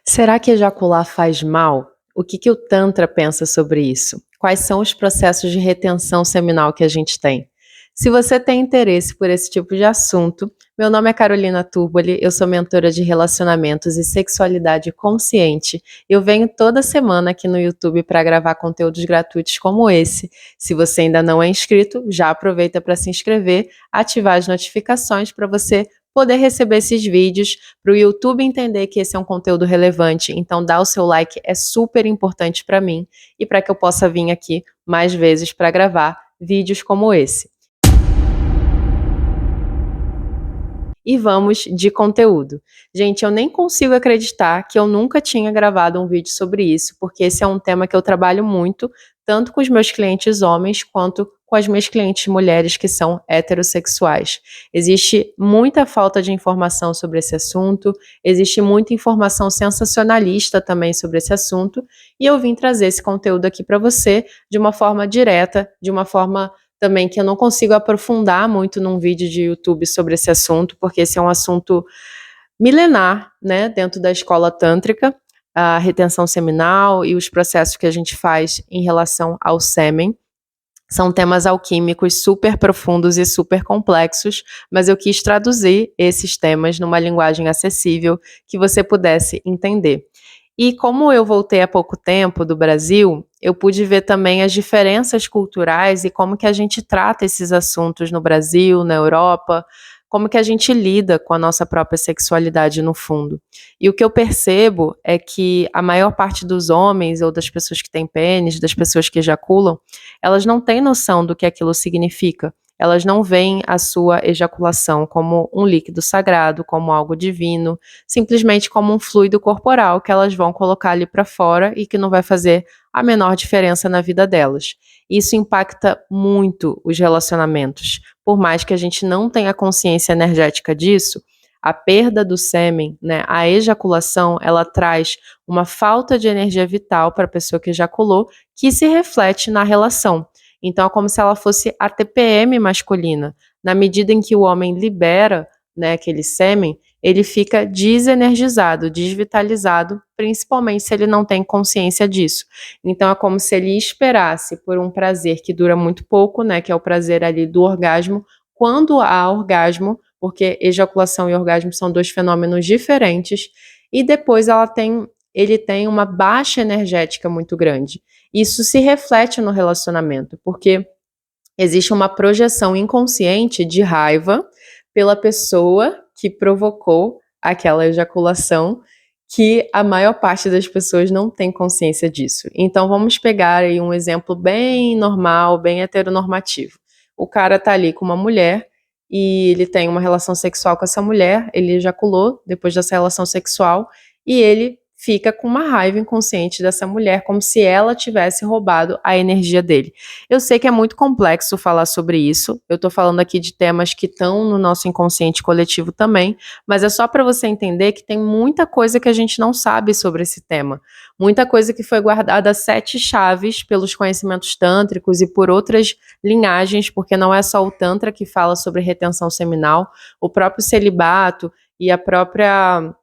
Será que ejacular faz mal? O que o Tantra pensa sobre isso? Quais são os processos de retenção seminal que a gente tem? Se você tem interesse por esse tipo de assunto, meu nome é Carolina Turboli, eu sou mentora de relacionamentos e sexualidade consciente. Eu venho toda semana aqui no YouTube para gravar conteúdos gratuitos como esse. Se você ainda não é inscrito, já aproveita para se inscrever, ativar as notificações para você poder receber esses vídeos, para o YouTube entender que esse é um conteúdo relevante. Então, dar o seu like é super importante para mim e para que eu possa vir aqui mais vezes para gravar vídeos como esse. E vamos de conteúdo. Gente, eu nem consigo acreditar que eu nunca tinha gravado um vídeo sobre isso, porque esse é um tema que eu trabalho muito, tanto com os meus clientes homens quanto com as minhas clientes mulheres que são heterossexuais. Existe muita falta de informação sobre esse assunto, existe muita informação sensacionalista também sobre esse assunto, e eu vim trazer esse conteúdo aqui para você de uma forma direta, de uma forma também que eu não consigo aprofundar muito num vídeo de YouTube sobre esse assunto, porque esse é um assunto milenar, né, dentro da escola tântrica, a retenção seminal e os processos que a gente faz em relação ao sêmen. São temas alquímicos super profundos e super complexos, mas eu quis traduzir esses temas numa linguagem acessível que você pudesse entender. E como eu voltei há pouco tempo do Brasil, eu pude ver também as diferenças culturais e como que a gente trata esses assuntos no Brasil, na Europa, como que a gente lida com a nossa própria sexualidade no fundo. E o que eu percebo é que a maior parte dos homens ou das pessoas que têm pênis, das pessoas que ejaculam, elas não têm noção do que aquilo significa. Elas não veem a sua ejaculação como um líquido sagrado, como algo divino, simplesmente como um fluido corporal que elas vão colocar ali para fora e que não vai fazer a menor diferença na vida delas. Isso impacta muito os relacionamentos. Por mais que a gente não tenha consciência energética disso, a perda do sêmen, né, a ejaculação, ela traz uma falta de energia vital para a pessoa que ejaculou, que se reflete na relação. Então é como se ela fosse a TPM masculina. Na medida em que o homem libera, né, aquele sêmen, ele fica desenergizado, desvitalizado, principalmente se ele não tem consciência disso. Então é como se ele esperasse por um prazer que dura muito pouco, né, que é o prazer ali do orgasmo, quando há orgasmo, porque ejaculação e orgasmo são dois fenômenos diferentes, e depois ele tem uma baixa energética muito grande. Isso se reflete no relacionamento, porque existe uma projeção inconsciente de raiva pela pessoa que provocou aquela ejaculação, que a maior parte das pessoas não tem consciência disso. Então vamos pegar aí um exemplo bem normal, bem heteronormativo. O cara tá ali com uma mulher e ele tem uma relação sexual com essa mulher, ele ejaculou depois dessa relação sexual e ele fica com uma raiva inconsciente dessa mulher, como se ela tivesse roubado a energia dele. Eu sei que é muito complexo falar sobre isso, eu tô falando aqui de temas que estão no nosso inconsciente coletivo também, mas é só para você entender que tem muita coisa que a gente não sabe sobre esse tema, muita coisa que foi guardada a 7 chaves pelos conhecimentos tântricos e por outras linhagens, porque não é só o tantra que fala sobre retenção seminal, o próprio celibato e a própria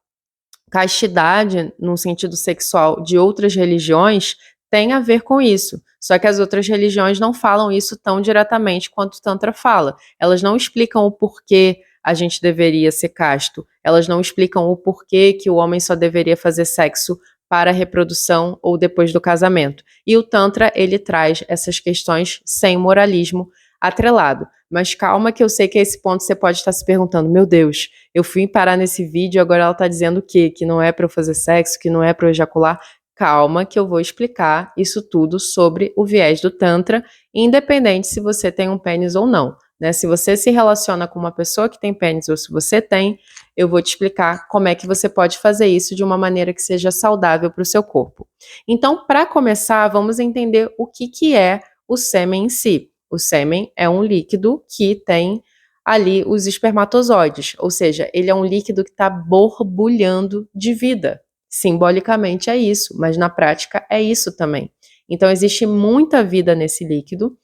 castidade, no sentido sexual, de outras religiões, tem a ver com isso. Só que as outras religiões não falam isso tão diretamente quanto o Tantra fala. Elas não explicam o porquê a gente deveria ser casto. Elas não explicam o porquê que o homem só deveria fazer sexo para a reprodução ou depois do casamento. E o Tantra, ele traz essas questões sem moralismo atrelado. Mas calma que eu sei que a esse ponto você pode estar se perguntando, meu Deus, eu fui parar nesse vídeo e agora ela está dizendo o quê? Que não é para eu fazer sexo, que não é para eu ejacular? Calma que eu vou explicar isso tudo sobre o viés do Tantra, independente se você tem um pênis ou não. Né? Se você se relaciona com uma pessoa que tem pênis ou se você tem, eu vou te explicar como é que você pode fazer isso de uma maneira que seja saudável para o seu corpo. Então, para começar, vamos entender o que é o sêmen em si. O sêmen é um líquido que tem ali os espermatozoides, ou seja, ele é um líquido que está borbulhando de vida. Simbolicamente é isso, mas na prática é isso também. Então existe muita vida nesse líquido,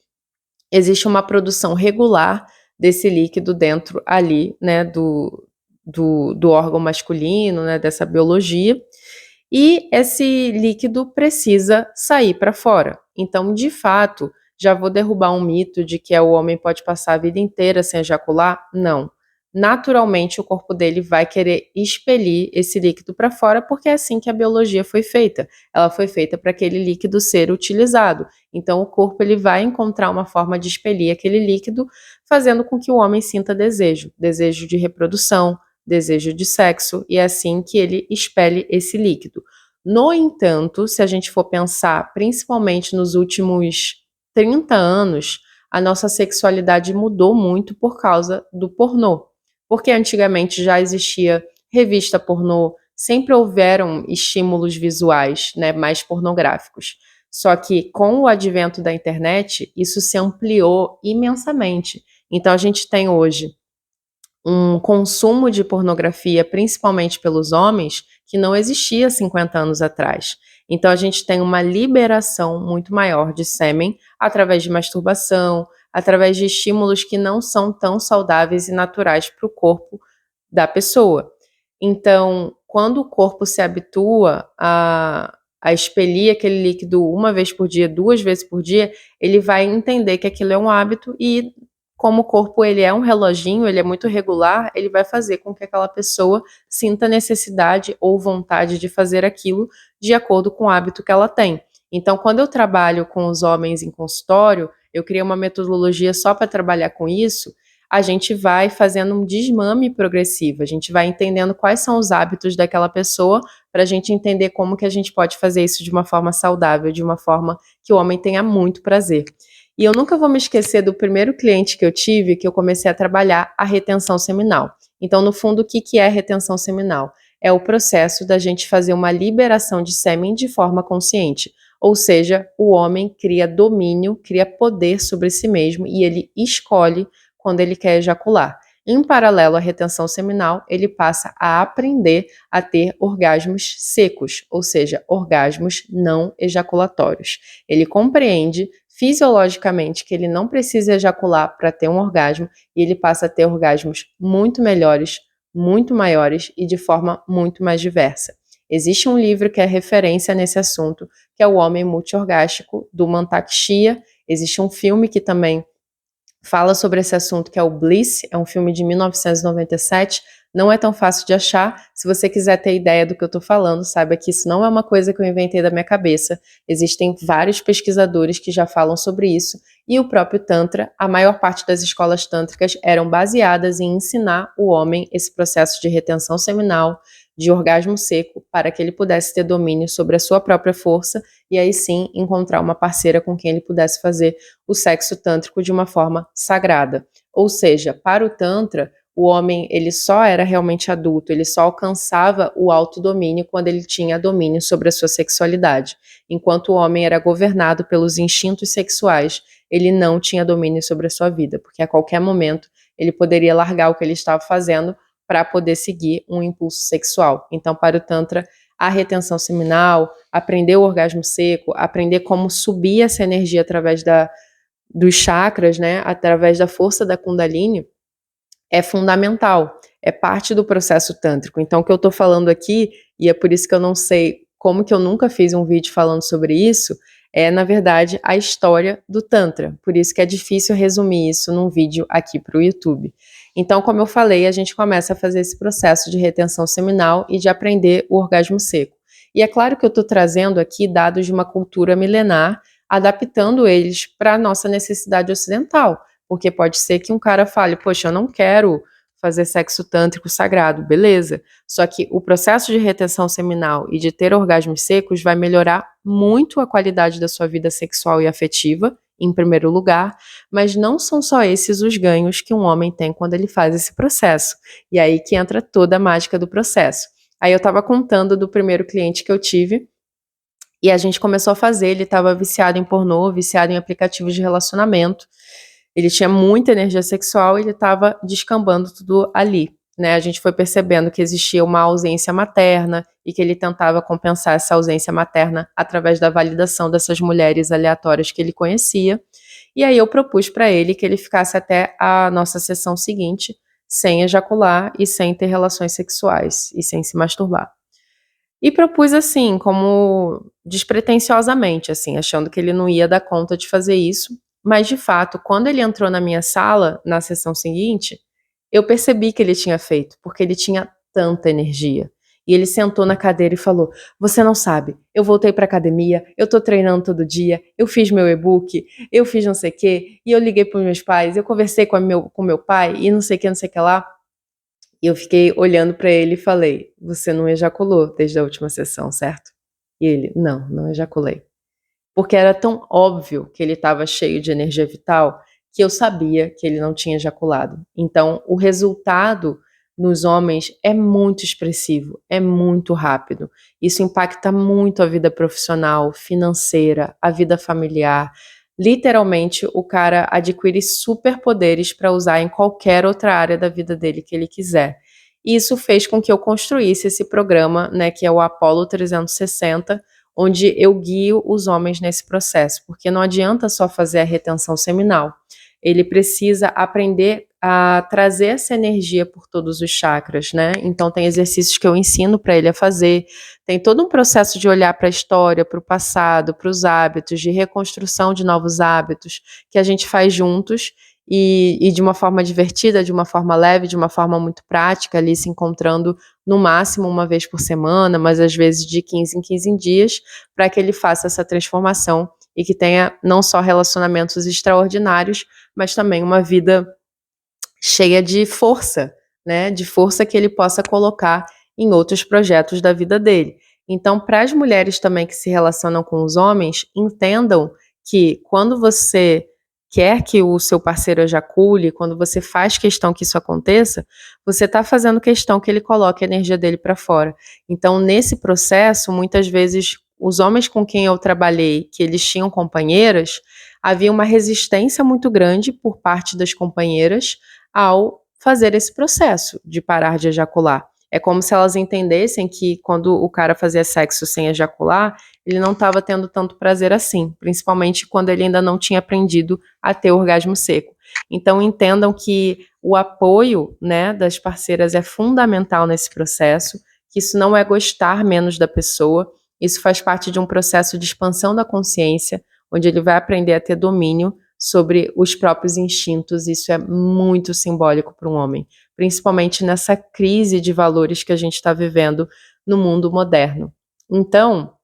existe uma produção regular desse líquido dentro ali, né, do órgão masculino, né, dessa biologia, e esse líquido precisa sair para fora. Então, de fato, já vou derrubar um mito de que o homem pode passar a vida inteira sem ejacular? Não. Naturalmente, o corpo dele vai querer expelir esse líquido para fora, porque é assim que a biologia foi feita. Ela foi feita para aquele líquido ser utilizado. Então, o corpo ele vai encontrar uma forma de expelir aquele líquido, fazendo com que o homem sinta desejo, desejo de reprodução, desejo de sexo, e é assim que ele expele esse líquido. No entanto, se a gente for pensar principalmente nos últimos 30 anos, a nossa sexualidade mudou muito por causa do pornô. Porque antigamente já existia revista pornô, sempre houveram estímulos visuais, né, mais pornográficos. Só que com o advento da internet, isso se ampliou imensamente. Então a gente tem hoje um consumo de pornografia, principalmente pelos homens, que não existia 50 anos atrás. Então a gente tem uma liberação muito maior de sêmen através de masturbação, através de estímulos que não são tão saudáveis e naturais para o corpo da pessoa. Então, quando o corpo se habitua a expelir aquele líquido uma vez por dia, duas vezes por dia, ele vai entender que aquilo é um hábito e como o corpo ele é um reloginho, ele é muito regular, ele vai fazer com que aquela pessoa sinta necessidade ou vontade de fazer aquilo de acordo com o hábito que ela tem. Então, quando eu trabalho com os homens em consultório, eu criei uma metodologia só para trabalhar com isso. A gente vai fazendo um desmame progressivo, a gente vai entendendo quais são os hábitos daquela pessoa para a gente entender como que a gente pode fazer isso de uma forma saudável, de uma forma que o homem tenha muito prazer. E eu nunca vou me esquecer do primeiro cliente que eu tive, que eu comecei a trabalhar a retenção seminal. Então, no fundo, o que é retenção seminal? É o processo da gente fazer uma liberação de sêmen de forma consciente. Ou seja, o homem cria domínio, cria poder sobre si mesmo e ele escolhe quando ele quer ejacular. Em paralelo à retenção seminal, ele passa a aprender a ter orgasmos secos, ou seja, orgasmos não ejaculatórios. Ele compreende fisiologicamente que ele não precisa ejacular para ter um orgasmo e ele passa a ter orgasmos muito melhores, muito maiores e de forma muito mais diversa. Existe um livro que é referência nesse assunto, que é O Homem Multiorgástico, do Mantak Chia. Existe um filme que também fala sobre esse assunto, que é o Bliss, é um filme de 1997, não é tão fácil de achar. Se você quiser ter ideia do que eu estou falando, saiba que isso não é uma coisa que eu inventei da minha cabeça. Existem vários pesquisadores que já falam sobre isso, e o próprio Tantra, a maior parte das escolas tântricas eram baseadas em ensinar o homem esse processo de retenção seminal, de orgasmo seco, para que ele pudesse ter domínio sobre a sua própria força e aí sim encontrar uma parceira com quem ele pudesse fazer o sexo tântrico de uma forma sagrada. Ou seja, para o Tantra, o homem ele só era realmente adulto, ele só alcançava o autodomínio quando ele tinha domínio sobre a sua sexualidade. Enquanto o homem era governado pelos instintos sexuais, ele não tinha domínio sobre a sua vida, porque a qualquer momento ele poderia largar o que ele estava fazendo para poder seguir um impulso sexual. Então, para o Tantra, a retenção seminal, aprender o orgasmo seco, aprender como subir essa energia através dos chakras, né, através da força da Kundalini, é fundamental, é parte do processo tântrico. Então, o que eu estou falando aqui, e é por isso que eu não sei como que eu nunca fiz um vídeo falando sobre isso, é, na verdade, a história do Tantra. Por isso que é difícil resumir isso num vídeo aqui para o YouTube. Então, como eu falei, a gente começa a fazer esse processo de retenção seminal e de aprender o orgasmo seco. E é claro que eu estou trazendo aqui dados de uma cultura milenar, adaptando eles para a nossa necessidade ocidental. Porque pode ser que um cara fale, poxa, eu não quero fazer sexo tântrico sagrado, beleza. Só que o processo de retenção seminal e de ter orgasmos secos vai melhorar muito a qualidade da sua vida sexual e afetiva, em primeiro lugar, mas não são só esses os ganhos que um homem tem quando ele faz esse processo. E aí que entra toda a mágica do processo. Aí eu estava contando do primeiro cliente que eu tive, e a gente começou a fazer, ele estava viciado em pornô, viciado em aplicativos de relacionamento, ele tinha muita energia sexual e ele estava descambando tudo ali, né? A gente foi percebendo que existia uma ausência materna e que ele tentava compensar essa ausência materna através da validação dessas mulheres aleatórias que ele conhecia. E aí eu propus para ele que ele ficasse até a nossa sessão seguinte sem ejacular e sem ter relações sexuais e sem se masturbar. E propus assim, como despretensiosamente, assim, achando que ele não ia dar conta de fazer isso. Mas, de fato, quando ele entrou na minha sala, na sessão seguinte, eu percebi que ele tinha feito, porque ele tinha tanta energia. E ele sentou na cadeira e falou: Você não sabe, eu voltei pra academia, eu tô treinando todo dia, eu fiz meu e-book, eu fiz não sei o quê, e eu liguei pros meus pais, eu conversei com meu pai, e não sei o que, não sei o que lá. E eu fiquei olhando pra ele e falei: Você não ejaculou desde a última sessão, certo? E ele: Não, não ejaculei. Porque era tão óbvio que ele estava cheio de energia vital que eu sabia que ele não tinha ejaculado. Então, o resultado nos homens é muito expressivo, é muito rápido. Isso impacta muito a vida profissional, financeira, a vida familiar. Literalmente, o cara adquire superpoderes para usar em qualquer outra área da vida dele que ele quiser. E isso fez com que eu construísse esse programa, né, que é o Apollo 360, onde eu guio os homens nesse processo, porque não adianta só fazer a retenção seminal. Ele precisa aprender a trazer essa energia por todos os chakras, né? Então tem exercícios que eu ensino para ele a fazer, tem todo um processo de olhar para a história, para o passado, para os hábitos, de reconstrução de novos hábitos, que a gente faz juntos e de uma forma divertida, de uma forma leve, de uma forma muito prática, ali se encontrando no máximo uma vez por semana, mas às vezes de 15 em 15 dias, para que ele faça essa transformação e que tenha não só relacionamentos extraordinários, mas também uma vida cheia de força, né? De força que ele possa colocar em outros projetos da vida dele. Então, para as mulheres também que se relacionam com os homens, entendam que quando você quer que o seu parceiro ejacule, quando você faz questão que isso aconteça, você está fazendo questão que ele coloque a energia dele para fora. Então, nesse processo, muitas vezes, os homens com quem eu trabalhei, que eles tinham companheiras, havia uma resistência muito grande por parte das companheiras ao fazer esse processo de parar de ejacular. É como se elas entendessem que quando o cara fazia sexo sem ejacular, ele não estava tendo tanto prazer assim, principalmente quando ele ainda não tinha aprendido a ter orgasmo seco. Então entendam que o apoio, né, das parceiras é fundamental nesse processo, que isso não é gostar menos da pessoa, isso faz parte de um processo de expansão da consciência, onde ele vai aprender a ter domínio sobre os próprios instintos. Isso é muito simbólico para um homem, principalmente nessa crise de valores que a gente está vivendo no mundo moderno. Então,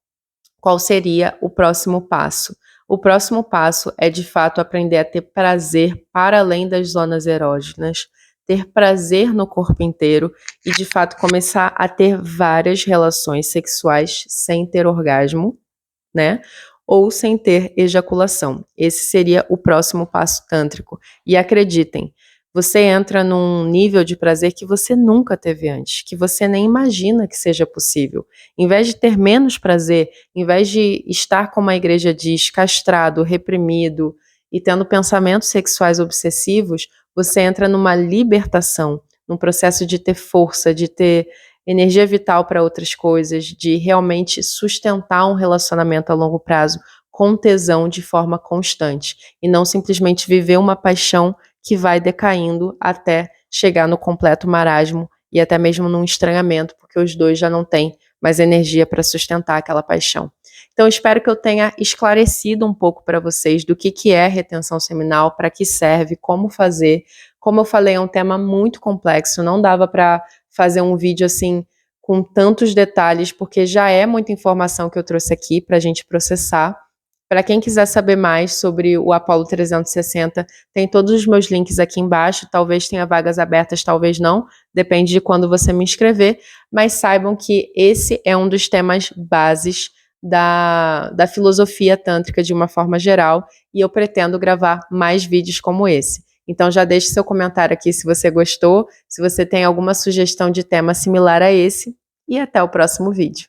qual seria o próximo passo? O próximo passo é, de fato, aprender a ter prazer para além das zonas erógenas, ter prazer no corpo inteiro e, de fato, começar a ter várias relações sexuais sem ter orgasmo, né? Ou sem ter ejaculação. Esse seria o próximo passo tântrico. E acreditem, você entra num nível de prazer que você nunca teve antes, que você nem imagina que seja possível. Em vez de ter menos prazer, em vez de estar, como a igreja diz, castrado, reprimido e tendo pensamentos sexuais obsessivos, você entra numa libertação, num processo de ter força, de ter energia vital para outras coisas, de realmente sustentar um relacionamento a longo prazo com tesão de forma constante e não simplesmente viver uma paixão que vai decaindo até chegar no completo marasmo e até mesmo num estranhamento, porque os dois já não têm mais energia para sustentar aquela paixão. Então, espero que eu tenha esclarecido um pouco para vocês do que é retenção seminal, para que serve, como fazer. Como eu falei, é um tema muito complexo, não dava para fazer um vídeo assim com tantos detalhes, porque já é muita informação que eu trouxe aqui para a gente processar. Para quem quiser saber mais sobre o Apollo 360, tem todos os meus links aqui embaixo. Talvez tenha vagas abertas, talvez não, depende de quando você me inscrever, mas saibam que esse é um dos temas bases da filosofia tântrica de uma forma geral, e eu pretendo gravar mais vídeos como esse. Então já deixe seu comentário aqui se você gostou, se você tem alguma sugestão de tema similar a esse, e até o próximo vídeo.